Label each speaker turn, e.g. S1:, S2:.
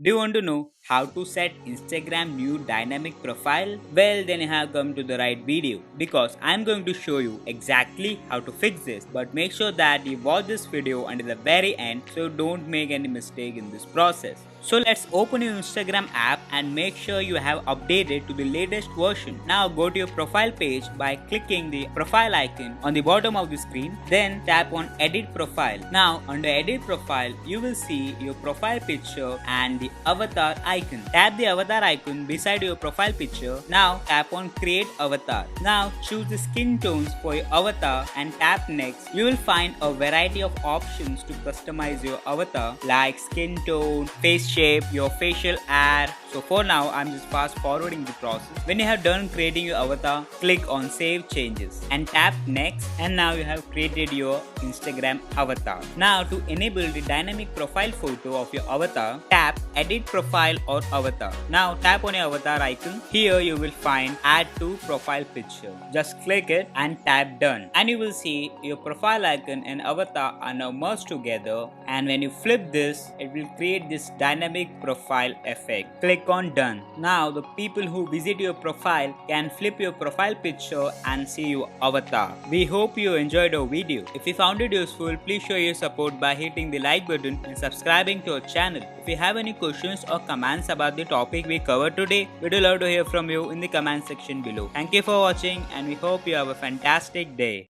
S1: Do you want to know how to set Instagram new dynamic profile? Well, then you have come to the right video because I'm going to show you exactly how to fix this. But make sure that you watch this video until the very end so don't make any mistake in this process. So let's open your Instagram app and make sure you have updated to the latest version. Now go to your profile page by clicking the profile icon on the bottom of the screen. Then tap on edit profile. Now under edit profile you will see your profile picture and the avatar icon. Tap the avatar icon beside your profile picture. Now tap on create avatar. Now choose the skin tones for your avatar and tap next. You will find a variety of options to customize your avatar like skin tone, face shape, your facial hair. So for now I'm just fast forwarding the process. When you have done creating your avatar, click on save changes and tap next, and now you have created your Instagram avatar. Now to enable the dynamic profile photo of your avatar, tap edit profile or avatar. Now tap on your avatar icon. Here you will find add to profile picture. Just click it and tap done, and you will see your profile icon and avatar are now merged together, and when you flip this it will create this dynamic profile effect. Click on done. Now the people who visit your profile can flip your profile picture and see your avatar. We hope you enjoyed our video. If you found it useful, please show your support by hitting the like button and subscribing to our channel. If you have any questions or comments about the topic we covered today, we'd love to hear from you in the comment section below. Thank you for watching and we hope you have a fantastic day.